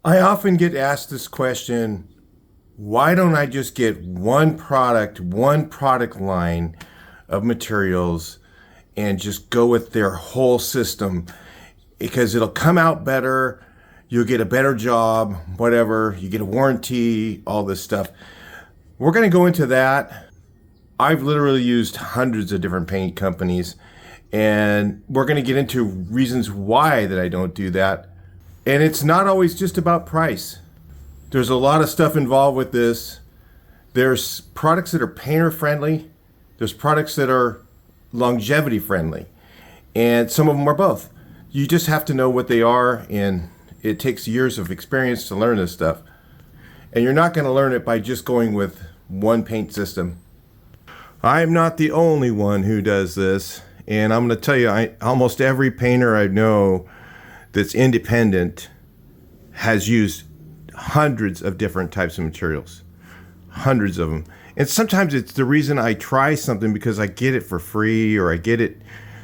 I often get asked this question, why don't I just get one product line of materials and just go with their whole system? Because it'll come out better, you'll get a better job, whatever, you get a warranty, all this stuff. We're going to go into that. I've literally used hundreds of different paint companies, and we're going to get into reasons why that I don't do that. And it's not always just about price. There's a lot of stuff involved with this. There's products that are painter friendly. There's products that are longevity friendly. And some of them are both. You just have to know what they are, and it takes years of experience to learn this stuff. And you're not going to learn it by just going with one paint system. I'm not the only one who does this. And I'm going to tell you, almost every painter I know that's independent has used hundreds of different types of materials. Hundreds of them. And sometimes it's the reason I try something because I get it for free or I get it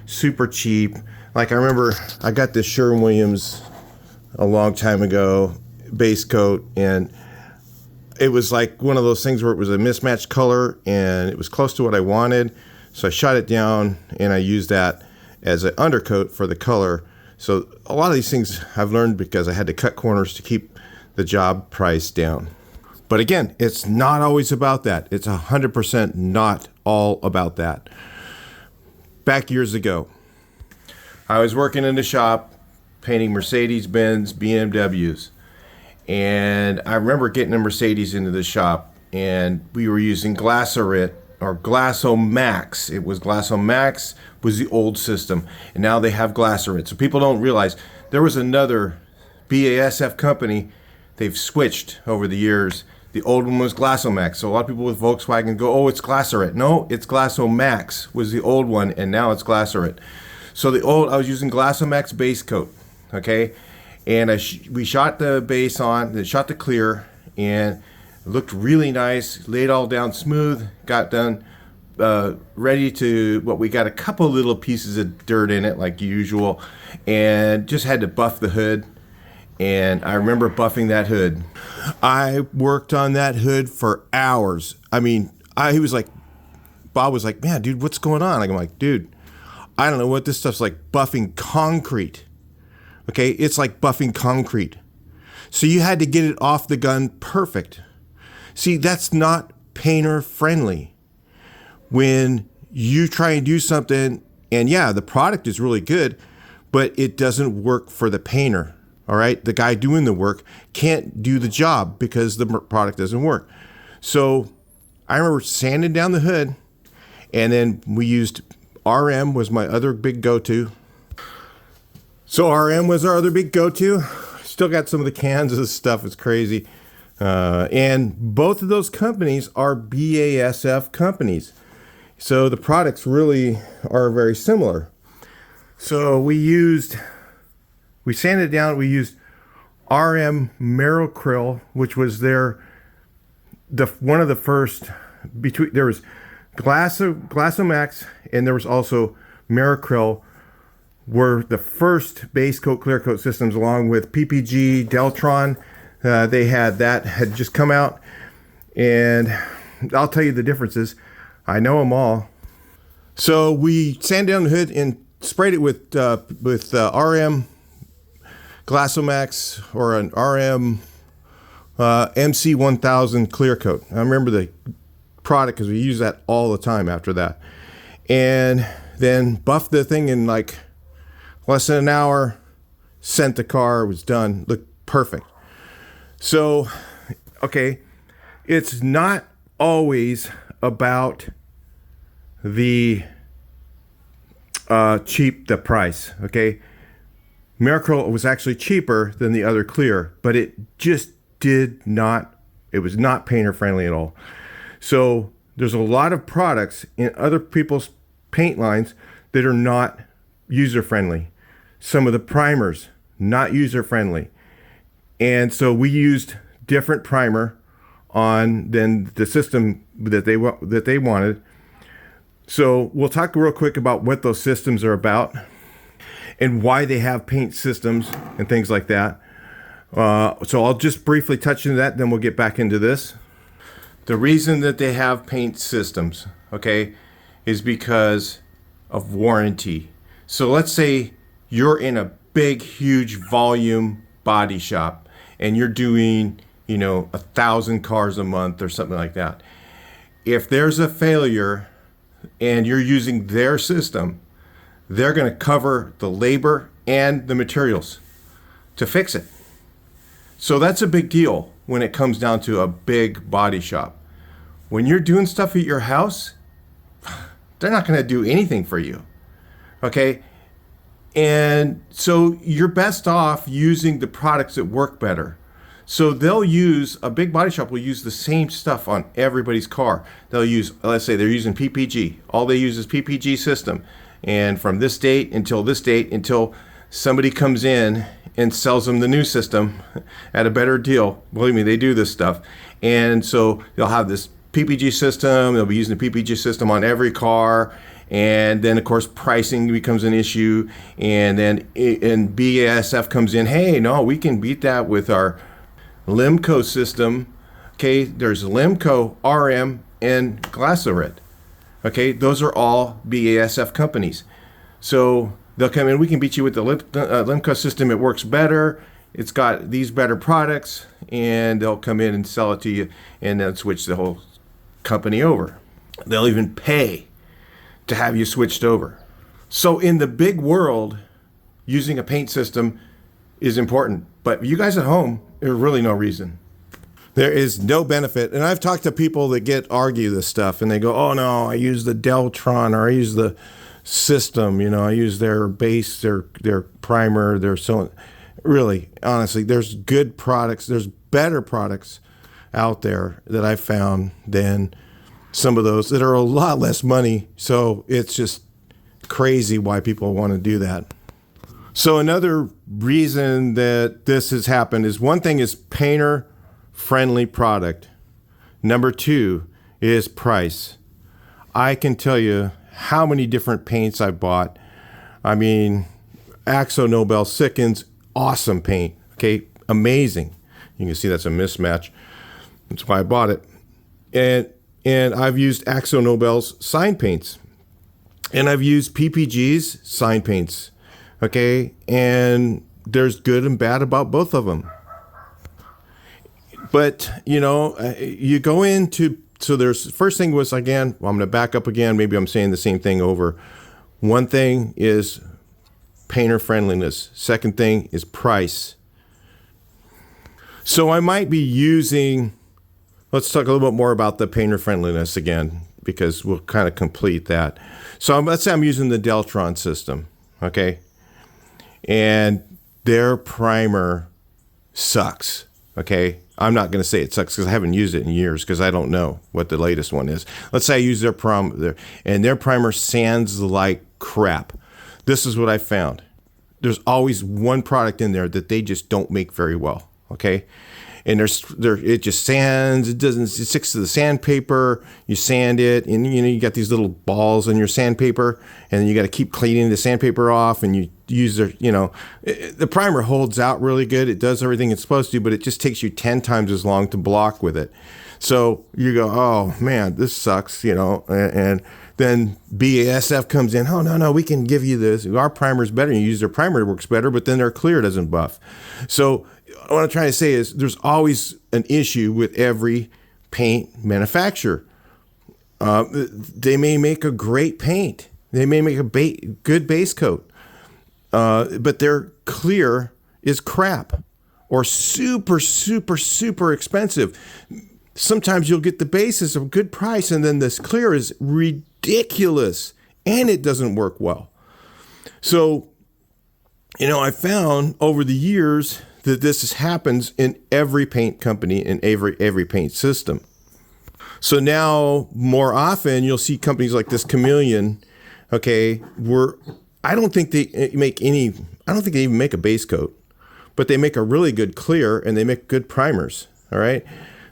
super cheap. Like I remember I got this Sherwin-Williams a long time ago, base coat, and it was like one of those things where it was a mismatched color and it was close to what I wanted. So I shot it down and I used that as an undercoat for the color. So a lot of these things I've learned because I had to cut corners to keep the job price down. But again, it's not always about that. It's 100% not all about that. Back years ago, I was working in the shop painting Mercedes-Benz BMWs. And I remember getting a Mercedes into the shop, and we were using Glassarit or Glassomax. It was Glassomax was the old system, and now they have Glassarit. So people don't realize there was another BASF company. They've switched over the years. The old one was Glassomax. So a lot of people with Volkswagen go, oh, it's Glassarit. No, it's Glassomax was the old one, and now it's Glassarit. So I was using Glassomax base coat, okay? And we shot the base on, then shot the clear, and it looked really nice, laid all down smooth, got done, ready to, we got a couple little pieces of dirt in it like usual, and just had to buff the hood. And I remember buffing that hood. I worked on that hood for hours. I mean, Bob was like, man, dude, what's going on? I'm like, dude, I don't know what this stuff's like, buffing concrete. Okay, it's like buffing concrete. So you had to get it off the gun perfect. See, that's not painter friendly. When you try and do something, and yeah, the product is really good, but it doesn't work for the painter. All right, the guy doing the work can't do the job because the product doesn't work. So I remember sanding down the hood, and then we used RM was my other big go-to. So RM was our other big go-to. Still got some of the cans of this stuff. It's crazy. And both of those companies are BASF companies. So the products really are very similar. So we sanded down, we used RM Meracryl, which was one of the first, there was Glassomax and there was also Meracryl, were the first base coat clear coat systems, along with PPG, Deltron. They had just come out, and I'll tell you the differences. I know them all. So we sanded down the hood and sprayed it with RM Glassomax or an RM MC1000 clear coat. I remember the product because we use that all the time after that. And then buffed the thing in like less than an hour, sent the car, was done, looked perfect. So, okay, it's not always about the the price, okay? Meracryl was actually cheaper than the other clear, but it just it was not painter friendly at all. So there's a lot of products in other people's paint lines that are not user friendly. Some of the primers, not user friendly. And so we used different primer than the system that they wanted. So we'll talk real quick about what those systems are about and why they have paint systems and things like that. So I'll just briefly touch into that, then we'll get back into this. The reason that they have paint systems, okay, is because of warranty. So let's say you're in a big, huge volume body shop and you're doing, 1,000 cars a month or something like that. If there's a failure and you're using their system, they're going to cover the labor and the materials to fix it. So that's a big deal when it comes down to a big body shop. When you're doing stuff at your house, they're not going to do anything for you. Okay? And so you're best off using the products that work better. So a big body shop will use the same stuff on everybody's car. They'll use, let's say they're using PPG. All they use is PPG system. And from this date until somebody comes in and sells them the new system at a better deal. Believe me, they do this stuff. And so they'll have this PPG system. They'll be using the PPG system on every car. And then, of course, pricing becomes an issue. And then BASF comes in. Hey, no, we can beat that with our Limco system. Okay, there's Limco, RM, and Glycerin. Okay, those are all BASF companies. So they'll come in, we can beat you with the Limco system. It works better. It's got these better products. And they'll come in and sell it to you and then switch the whole company over. They'll even pay to have you switched over. So in the big world, using a paint system is important. But you guys at home, there's really no reason. There is no benefit. And I've talked to people that argue this stuff and they go, oh no, I use the Deltron or I use the system, I use their base, their primer, their so. Really, honestly, there's good products, there's better products out there that I've found than some of those that are a lot less money. So it's just crazy why people want to do that. So another reason that this has happened is one thing is painter friendly product. Number two is price. I can tell you how many different paints I bought. I mean, Axo Nobel Sikkens, awesome paint. Okay, amazing. You can see that's a mismatch. That's why I bought it. And I've used Axo Nobel's sign paints. And I've used PPG's sign paints. Okay, and there's good and bad about both of them. But, you go into, so there's, first thing was, again, I'm going to back up again. Maybe I'm saying the same thing over. One thing is painter friendliness. Second thing is price. So I might be using, let's talk a little bit more about the painter friendliness again, because we'll kind of complete that. So let's say I'm using the Deltron system, okay? And their primer sucks, okay? I'm not going to say it sucks because I haven't used it in years because I don't know what the latest one is. Let's say I use their primer, and their primer sands like crap. This is what I found. There's always one product in there that they just don't make very well, okay? And it just sands. It sticks to the sandpaper. You sand it, and you got these little balls on your sandpaper, and then you got to keep cleaning the sandpaper off. And you use the primer holds out really good. It does everything it's supposed to, but it just takes you 10 times as long to block with it. So you go, oh man, this sucks, and then BASF comes in. Oh no, we can give you this. Our primer's better. You use their primer, it works better, but then their clear doesn't buff. So what I'm trying to say is there's always an issue with every paint manufacturer. They may make a great paint. They may make a good base coat, but their clear is crap or super, super, super expensive. Sometimes you'll get the bases of a good price and then this clear is ridiculous and it doesn't work well. So, I found over the years that this happens in every paint company and every paint system. So now more often you'll see companies like this Chameleon, okay, I don't think they even make a base coat, but they make a really good clear and they make good primers, all right?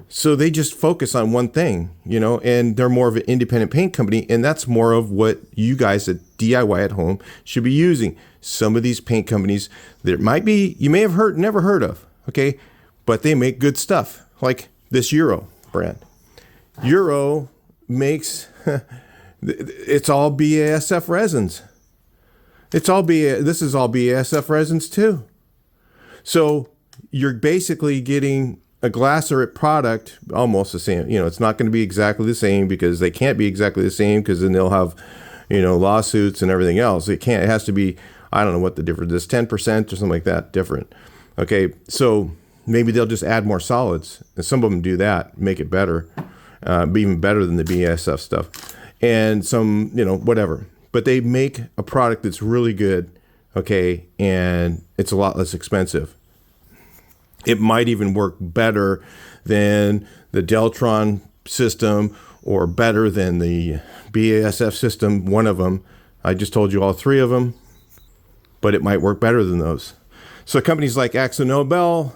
So they just focus on one thing, and they're more of an independent paint company, and that's more of what you guys at DIY at home should be using. Some of these paint companies that you may have never heard of, okay? But they make good stuff, like this Euro brand. Euro makes, it's all BASF resins. This is all BASF resins too. So you're basically getting a Glycerit product, almost the same. It's not going to be exactly the same because they can't be exactly the same because then they'll have, lawsuits and everything else. It has to be, I don't know what the difference is, 10% or something like that different. Okay, so maybe they'll just add more solids. And some of them do that, make it better, be even better than the BASF stuff. And some, whatever. But they make a product that's really good, okay, and it's a lot less expensive. It might even work better than the Deltron system or better than the BASF system, one of them. I just told you all three of them, but it might work better than those. So companies like AkzoNobel,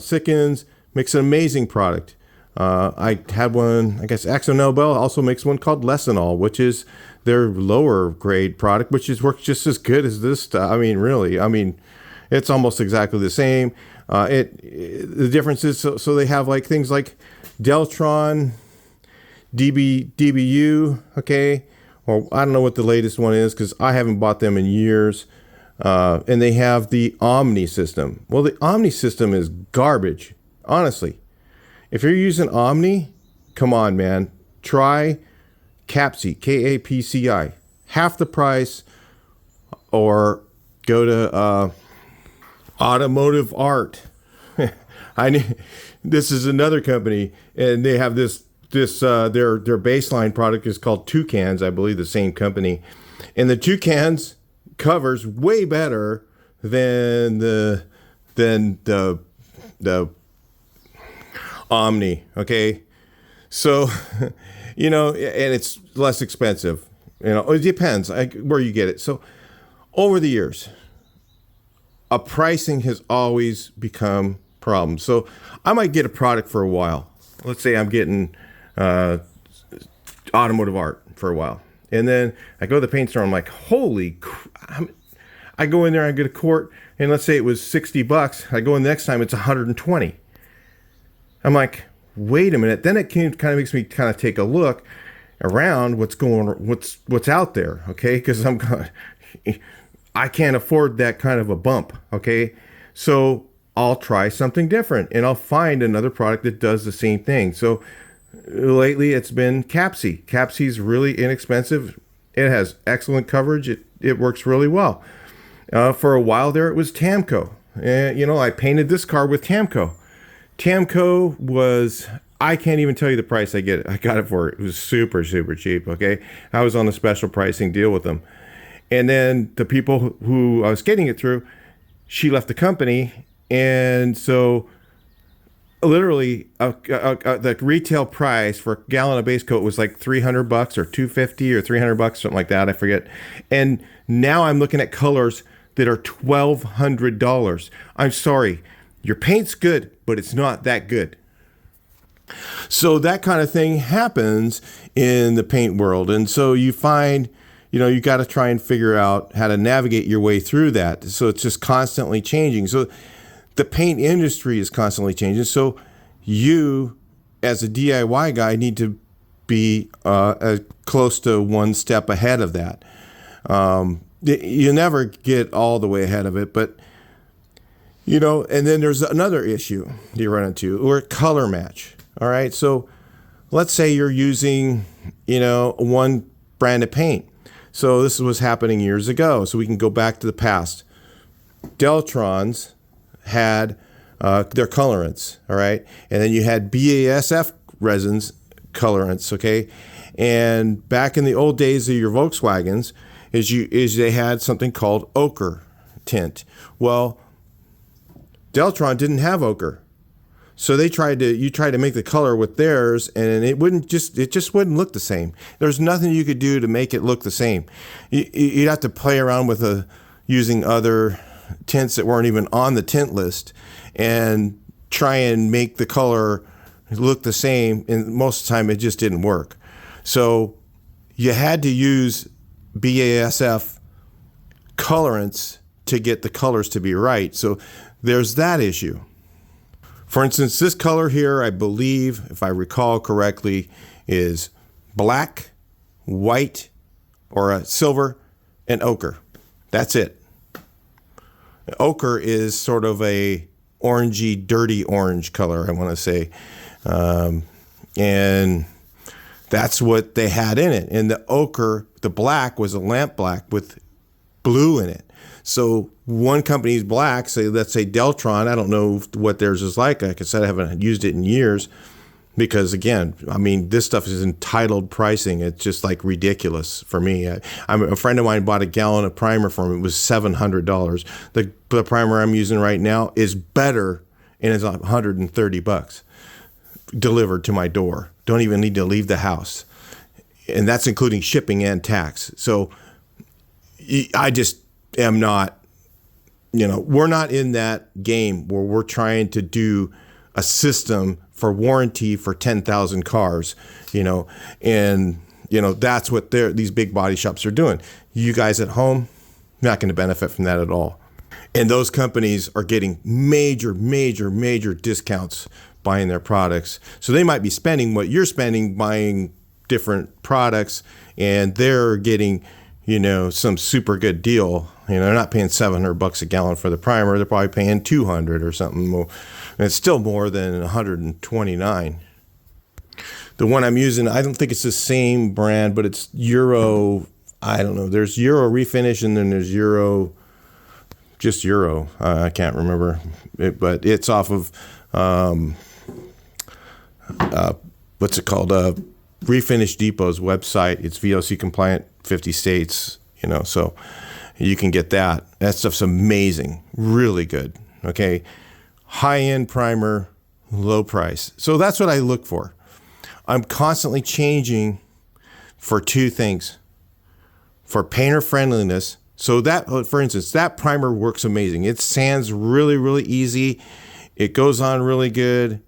Sikkens makes an amazing product. I had one, I guess AkzoNobel also makes one called Lessenol, which is their lower grade product, which works just as good as this stuff. Really, it's almost exactly the same. The difference is, so they have like things like Deltron, DBU, okay? Or I don't know what the latest one is because I haven't bought them in years. And they have the Omni system. Well, the Omni system is garbage, honestly. If you're using Omni, come on, man. Try Capci, Kapci. Half the price, or go to Automotive Art. This is another company, and they have their baseline product is called Toucans, I believe, the same company. And the Toucans covers way better than the Omni, okay? So, and it's less expensive. It depends where you get it. So, over the years, pricing has always become problems. So, I might get a product for a while. Let's say I'm getting Automotive Art for a while. And then I go to the paint store, I'm like, holy crap. I go in there, I get a quart, and let's say it was $60. I go in the next time, it's $120. I'm like, wait a minute. Then it kind of makes me kind of take a look around what's out there, okay? Because I can't afford that kind of a bump, okay? So I'll try something different, and I'll find another product that does the same thing. So lately it's been Capci. Capci's really inexpensive. It has excellent coverage. It works really well. For a while there, it was Tamco. I painted this car with Tamco. Tamco was, I can't even tell you the price I got it for. It was super, super cheap, okay? I was on a special pricing deal with them. And then the people who I was getting it through, she left the company. And so literally the retail price for a gallon of base coat was like $300 or $250 or $300, something like that. I forget. And now I'm looking at colors that are $1,200. I'm sorry. Your paint's good, but it's not that good. So that kind of thing happens in the paint world. And so you find, you got to try and figure out how to navigate your way through that. So it's just constantly changing. So the paint industry is constantly changing. So you, as a DIY guy, need to be close to one step ahead of that. You never get all the way ahead of it, but and then there's another issue you run into, or color match. All right. So let's say you're using, one brand of paint. So this was happening years ago. So we can go back to the past. Deltrons had their colorants. All right. And then you had BASF resins colorants. Okay. And back in the old days of your Volkswagens, is they had something called ochre tint. Well, Deltron didn't have ochre. So you tried to make the color with theirs, and it just wouldn't look the same. There's nothing you could do to make it look the same. You'd have to play around with using other tints that weren't even on the tint list and try and make the color look the same. And most of the time it just didn't work. So you had to use BASF colorants to get the colors to be right. So there's that issue. For instance, this color here, I believe, if I recall correctly, is black, white, or silver, and ochre. That's it. Ochre is sort of a orangey, dirty orange color, I want to say. And that's what they had in it. And the ochre, the black, was a lamp black with blue in it. So one company's black, say, let's say Deltron, I don't know what theirs is like. Like I said, I haven't used it in years because, again, I mean, this stuff is entitled pricing. It's just like ridiculous for me. A friend of mine bought a gallon of primer for me. It was $700. The primer I'm using right now is better, and it's $130 delivered to my door. Don't even need to leave the house. And that's including shipping and tax. So I just am not, we're not in that game where we're trying to do a system for warranty for 10,000 cars, and, that's what these big body shops are doing. You guys at home, not going to benefit from that at all. And those companies are getting major, major, major discounts buying their products. So they might be spending what you're spending buying different products, and they're getting, some super good deal. They're not paying $700 a gallon for the primer. They're probably paying $200 or something more. And it's still more than $129. The one I'm using, I don't think it's the same brand, but it's Euro. I don't know. There's Euro Refinish, and then there's just Euro. I can't remember but it's off of what's it called? Refinish Depot's website. It's VOC compliant, 50 states. So you can get that. That stuff's amazing, really good. Okay, high-end primer, low price. So that's what I look for. I'm constantly changing for two things: for painter friendliness. So that, for instance, that primer works amazing. It sands really, really easy. It goes on really good.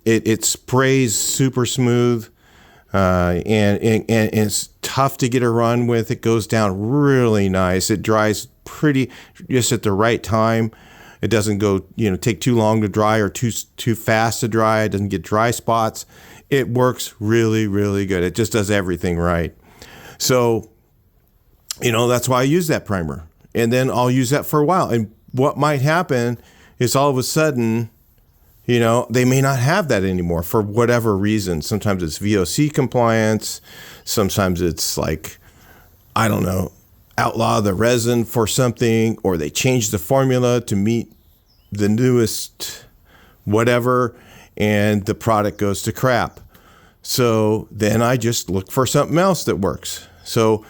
It sprays super smooth, and it's tough to get a run with. It goes down really nice. It dries pretty just at the right time. It doesn't go, take too long to dry or too fast to dry. It doesn't get dry spots. It works really, really good. It just does everything right. So, that's why I use that primer. And then I'll use that for a while. And what might happen is all of a sudden, they may not have that anymore for whatever reason. Sometimes it's VOC compliance. Sometimes it's like, I don't know, outlaw the resin for something, or they change the formula to meet the newest whatever, and the product goes to crap. So then I just look for something else that works. So,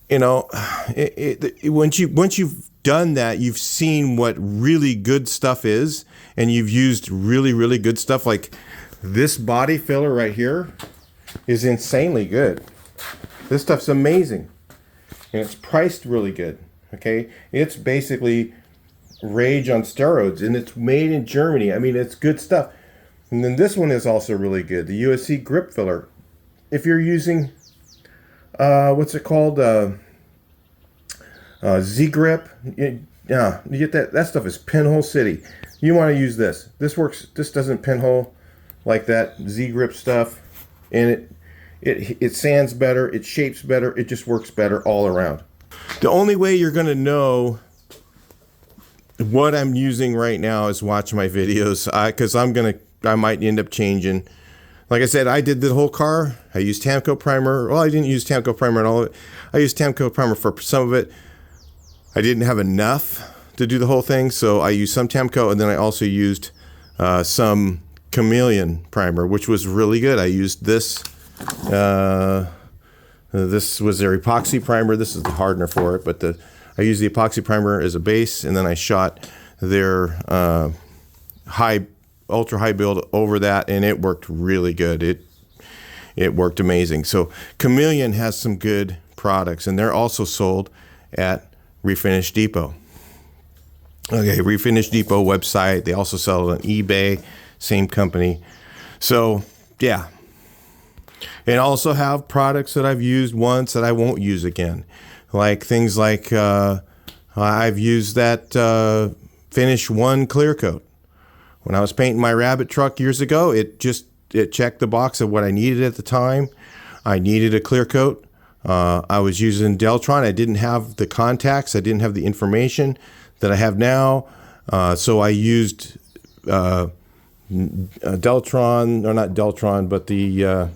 once you've done that, you've seen what really good stuff is, and you've used really, really good stuff. Like this body filler right here is insanely good. This stuff's amazing, and it's priced really good. Okay, it's basically Rage on steroids, and it's made in Germany. I mean, it's good stuff. And then this one is also really good, the USC grip filler. If you're using what's it called, Z-grip, you get that stuff is pinhole city. You want to use this. This works. This doesn't pinhole like that Z-grip stuff, and it sands better, it shapes better, it just works better all around. The only way you're going to know what I'm using right now is watch my videos, because I might end up changing. Like I said, I did the whole car. I used Tamco primer. Well, I didn't use Tamco primer at all of it. I used Tamco primer for some of it. I didn't have enough to do the whole thing, so I used some Tamco, and then I also used some Chameleon primer, which was really good. I used this. This was their epoxy primer. This is the hardener for it, but I used the epoxy primer as a base, and then I shot their ultra high build over that, and it worked really good. It worked amazing. So Chameleon has some good products, and they're also sold at Refinish Depot. Okay, Refinish Depot website. They also sell it on eBay, same company. So yeah. And also have products that I've used once that I won't use again. Like things like I've used that Finish 1 clear coat. When I was painting my Rabbit truck years ago, it checked the box of what I needed at the time. I needed a clear coat. I was using Deltron. I didn't have the contacts. I didn't have the information that I have now. So I used Deltron, or not Deltron, but the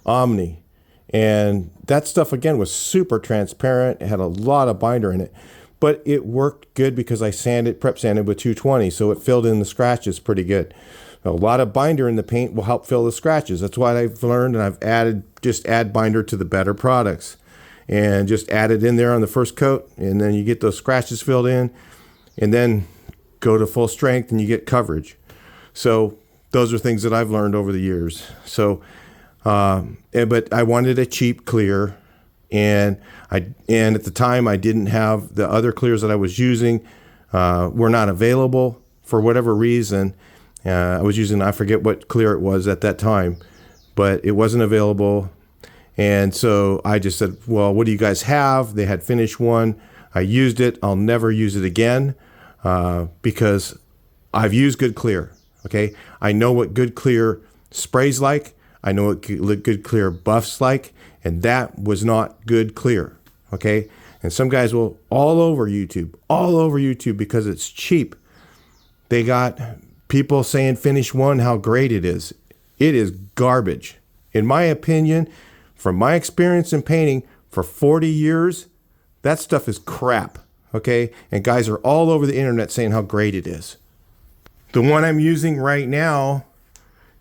Omni. And that stuff, again, was super transparent. It had a lot of binder in it. But it worked good because I prep sanded with 220, so it filled in the scratches pretty good. A lot of binder in the paint will help fill the scratches. That's what I've learned, and I've add binder to the better products. And just add it in there on the first coat, and then you get those scratches filled in, and then go to full strength and you get coverage. So those are things that I've learned over the years. So, but I wanted a cheap clear, and at the time I didn't have the other clears that I was using were not available for whatever reason. I was using, I forget what clear it was at that time, but it wasn't available. And so I just said, well, what do you guys have? They had finished one. I used it. I'll never use it again because I've used good clear. Okay. I know what good clear sprays like. I know what good clear buffs like. And that was not good clear. Okay. And some guys will all over YouTube because it's cheap. They got people saying finish one, how great it is. It is garbage. In my opinion, from my experience in painting for 40 years, that stuff is crap. Okay. And guys are all over the internet saying how great it is. The one I'm using right now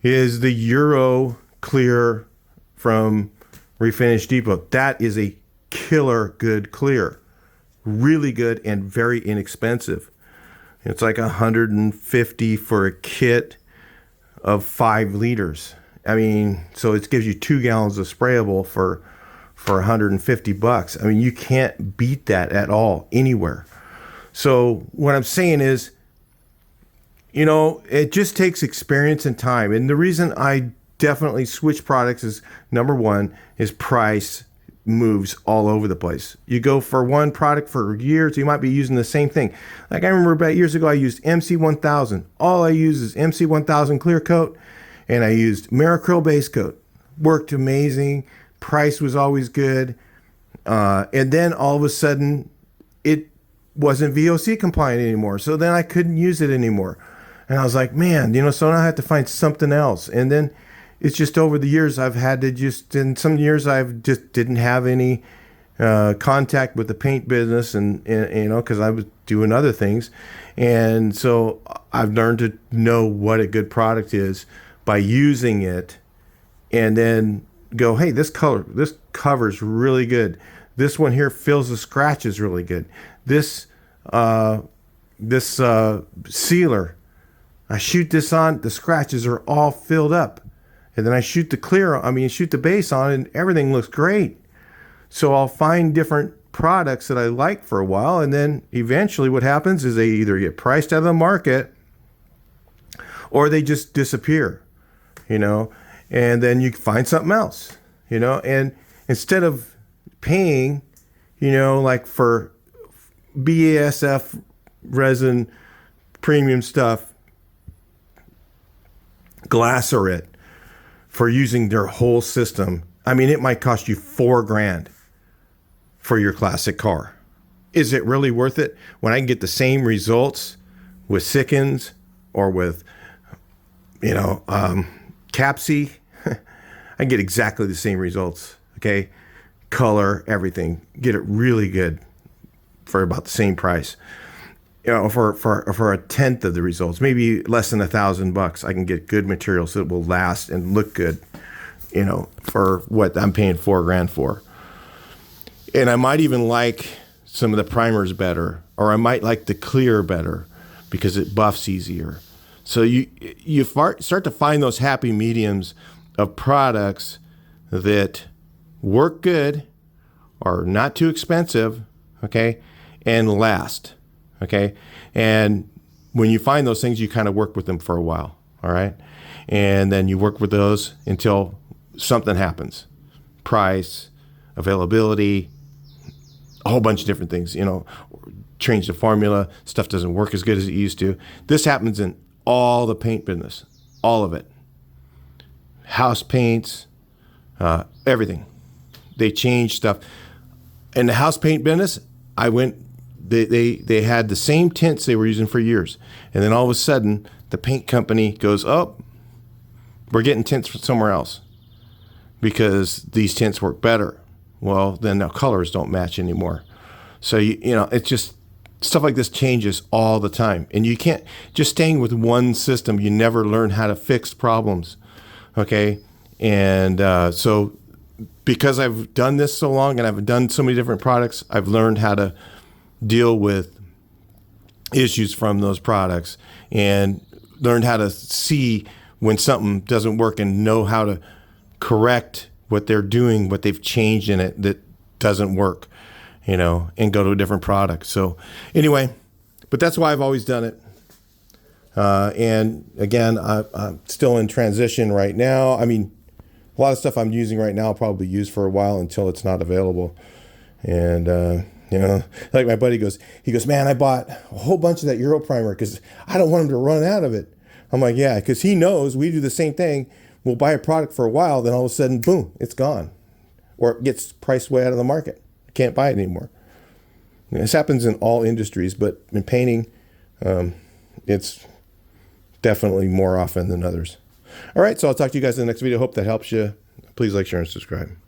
is the Euro Clear from Refinish Depot. That is a killer good clear. Really good and very inexpensive. It's like $150 for a kit of 5 liters. I mean, so it gives you 2 gallons of sprayable for $150. I mean, you can't beat that at all anywhere. So what I'm saying is, you know, it just takes experience and time. And the reason I definitely switch products is, number one, is price moves all over the place. You go for one product for years, you might be using the same thing. Like I remember about years ago, I used MC1000. All I use is MC1000 clear coat, and I used Meracryl base coat. Worked amazing. Price was always good. And then all of a sudden, it wasn't VOC compliant anymore. So then I couldn't use it anymore. And I was like, man, you know, so now I have to find something else. And then it's just over the years I've had to just, in some years I've just didn't have any contact with the paint business, and you know, because I was doing other things. And so I've learned to know what a good product is by using it, and then go, hey, this cover's really good. This one here fills the scratches really good. This sealer, I shoot this on, the scratches are all filled up. And then I shoot the base on, and everything looks great. So I'll find different products that I like for a while, and then eventually what happens is they either get priced out of the market or they just disappear, you know, and then you find something else, you know, and instead of paying, you know, like for BASF resin premium stuff, Glycerit, for using their whole system. I mean, it might cost you $4,000 for your classic car. Is it really worth it when I can get the same results with Sikkens or with, you know, Capsy? I can get exactly the same results. Okay, color, everything, get it really good for about the same price. You know, for a tenth of the results, maybe less than $1,000, I can get good material so it will last and look good, you know, for what I'm paying $4,000 for. And I might even like some of the primers better, or I might like the clear better because it buffs easier. So you start to find those happy mediums of products that work good, are not too expensive, okay, and last. Okay. And when you find those things, you kind of work with them for a while. All right. And then you work with those until something happens. Price, availability, a whole bunch of different things, you know, change the formula. Stuff doesn't work as good as it used to. This happens in all the paint business, all of it. House paints, everything. They changed stuff. In the house paint business, they had the same tints they were using for years. And then all of a sudden, the paint company goes, oh, we're getting tints from somewhere else because these tints work better. Well, then the colors don't match anymore. So, it's just stuff like this changes all the time. And you can't just staying with one system. You never learn how to fix problems. Okay. And so because I've done this so long and I've done so many different products, I've learned how to deal with issues from those products and learned how to see when something doesn't work and know how to correct what they're doing, what they've changed in it that doesn't work, and go to a different product. So anyway, but that's why I've always done it. And again, I'm still in transition right now. I mean, a lot of stuff I'm using right now I'll probably use for a while until it's not available. And, like my buddy goes, man, I bought a whole bunch of that Euro primer because I don't want him to run out of it. I'm like, yeah, because he knows we do the same thing. We'll buy a product for a while, then all of a sudden, boom, it's gone. Or it gets priced way out of the market. I can't buy it anymore. This happens in all industries, but in painting, it's definitely more often than others. All right, so I'll talk to you guys in the next video. Hope that helps you. Please like, share, and subscribe.